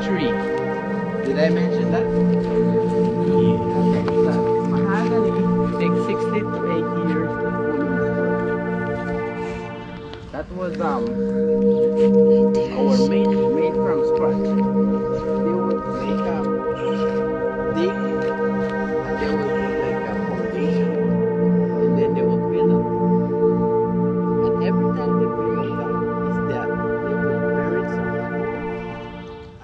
tree. Did I mention that? Yeah. Okay. So mahogany takes 60 to 80 years to fully mature. That was our made from scratch. They would make dig, and they would put like a foundation, and then they would fill up. And every time they fill up is that they would bury someone.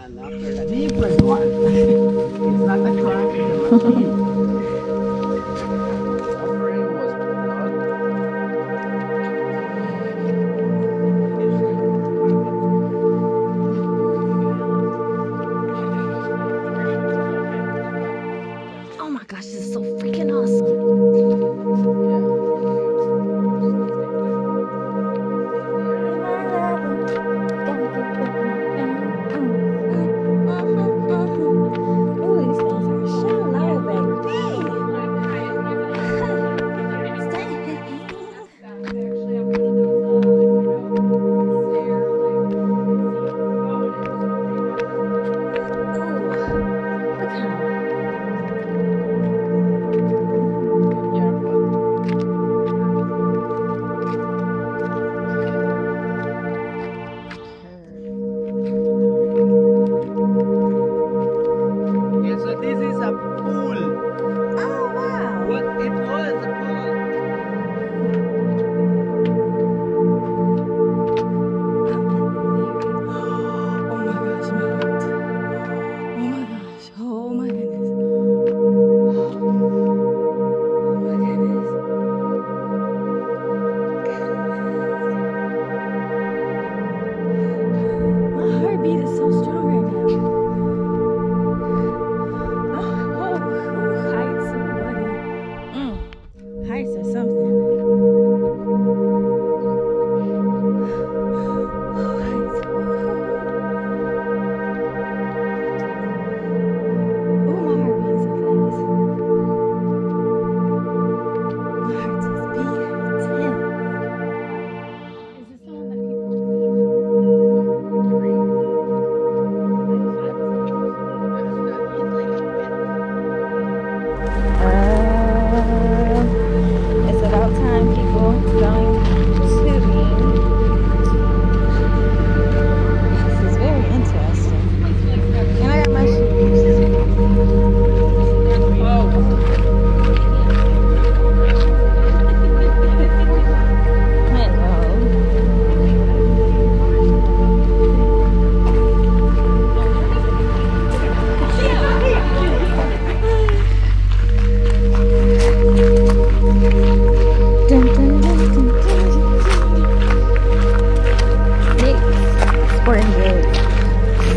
And after that, different one. It's not a crime, it's a machine. Offering was blood. Oh my gosh, this is so freaking awesome.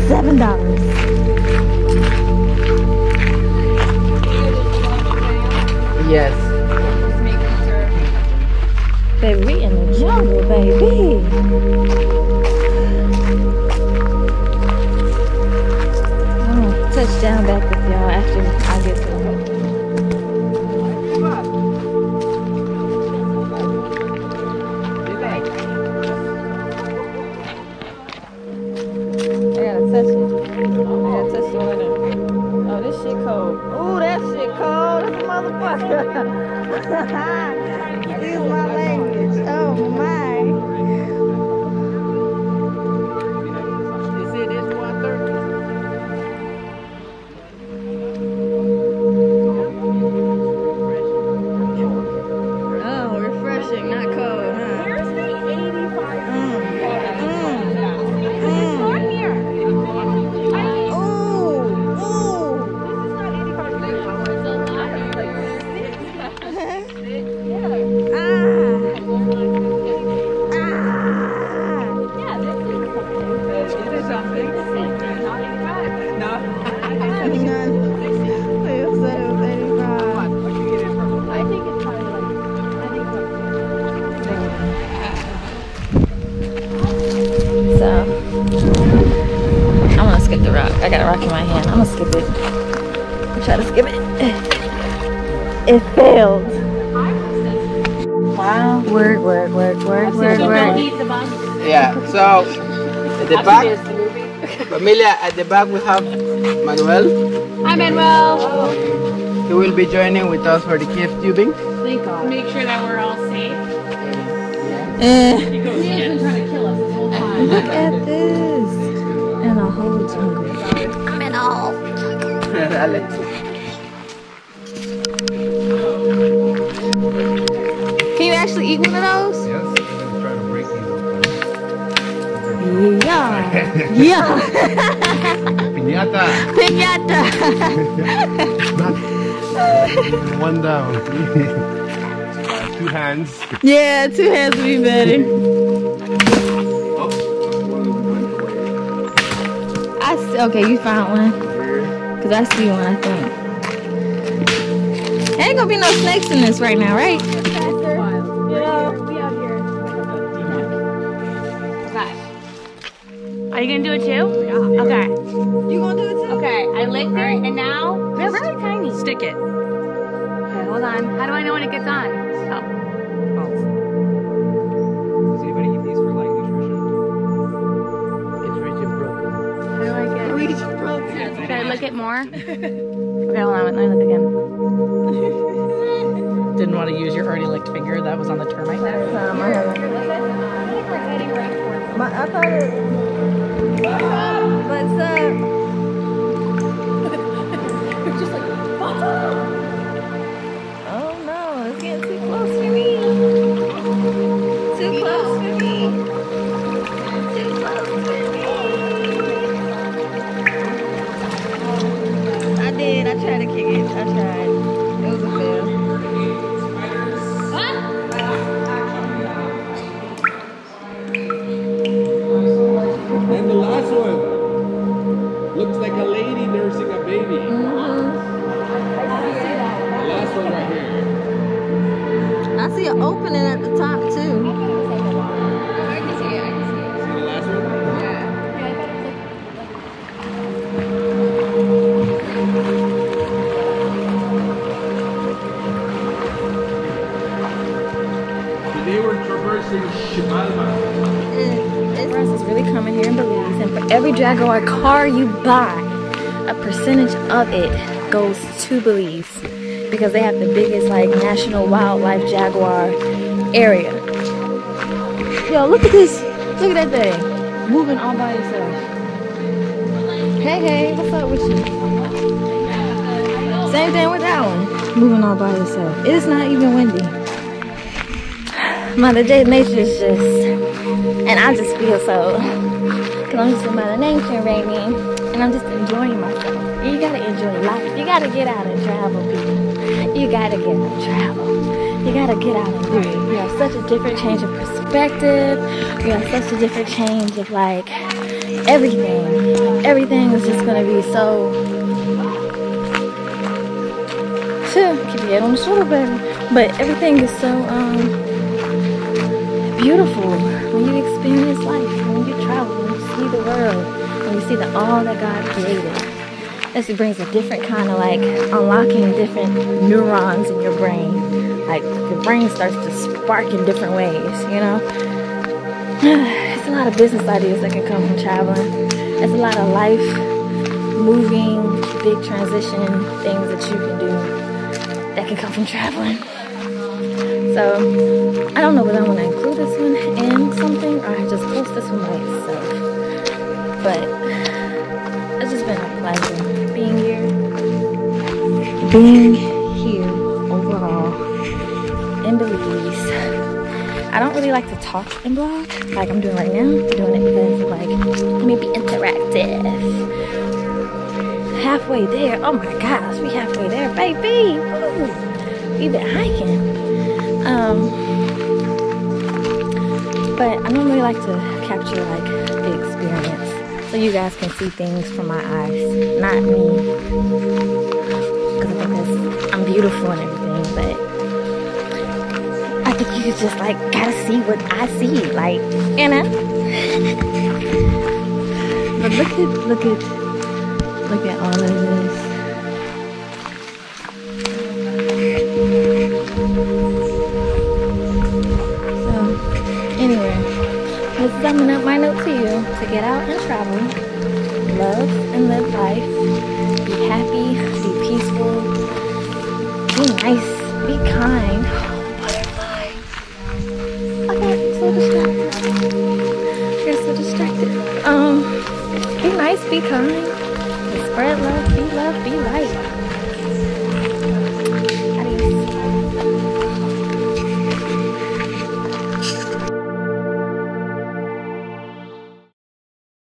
$7. Yes. Baby, we in the jungle, baby. I'm gonna touch down back with y'all after I get to the Excuse my language. Oh my. You see this water? Oh, refreshing, not cold, huh? Where's the 85? I got a rock in my hand. I'm gonna skip it. I'll try to skip it. It failed. Wow. Work. Yeah, so the back Familia, at the back we have Manuel. Hi, Manuel. He will be joining with us for the cave tubing. Thank God. Make sure that we're all safe. Eh. He has been trying to kill us this whole time. Look at this. And a whole jungle. I'm in a hole. Can you actually eat one of those? Yes, I'm gonna try to break these open. Yeah. Yeah. Piñata! Piñata. One down. 2 hands. Yeah, 2 hands would be better. Okay, you found one. Cause I see one, I think. Ain't gonna be no snakes in this right now, right? We out here. Okay. Are you gonna do it too? Yeah. Okay. You gonna do it too? Okay. I licked it, and now they're really tiny. Stick it. Okay, hold on. How do I know when it gets on? Oh. Does anybody eat these for like nutrition? It's rich in protein. How do I get? Rich protein. Should I lick it more? Okay, hold on. Let me look again. Didn't want to use your already licked finger that was on the termite net. I thought it. What's up? Oh no, it's getting too close for me. Too close for me. Too close for me. I did. I tried to kick it. I tried. It was a fail. And the last one looks like a lady nursing a baby. The last one right here. I see an opening at the top too. See the last one? Today we're traversing Shibalba. Grass is really common here in Belize, and for every Jaguar car you buy, a percentage of it goes to Belize because they have the biggest like national wildlife Jaguar area. Yo, look at this! Look at that thing moving all by itself. Hey, hey, what's up with you? Same thing with that one, moving all by itself. It's not even windy. Mother nature is just. And I just feel so, because I'm just in Mother Nature right now, and I'm just enjoying myself. You gotta enjoy life. You gotta get out and travel, people. You gotta get out and travel. You gotta get out and do it. You have such a different change of perspective. You have such a different change of like everything. Everything is just gonna be so. Keep your head on the shoulder, baby. But everything is so beautiful when you experience life, when you travel, when you see the world, when you see all that God created. This brings a different kind of like unlocking different neurons in your brain. Like your brain starts to spark in different ways, you know? It's a lot of business ideas that can come from traveling. There's a lot of life moving, big transition things that you can do that can come from traveling. So, I don't know whether I want to include this one in something or I just post this one by itself. But, it's just been a pleasure being here. Being here overall in Belize. I don't really like to talk and blog like I'm doing right now. I'm doing it because of like, maybe interactive. Halfway there. Oh my gosh, we halfway there, baby. Woo. We've been hiking. But I normally like to capture like the experience so you guys can see things from my eyes, not me, because I'm beautiful and everything, but I think you just like gotta see what I see, like, you know. But look at all of this. Anyway, this is summing up my note to you to get out and travel. love and live life. Be happy, be peaceful, be nice, be kind. Oh, butterfly. Okay, I'm so distracted. You're so distracted. Be nice, be kind, spread love, be light.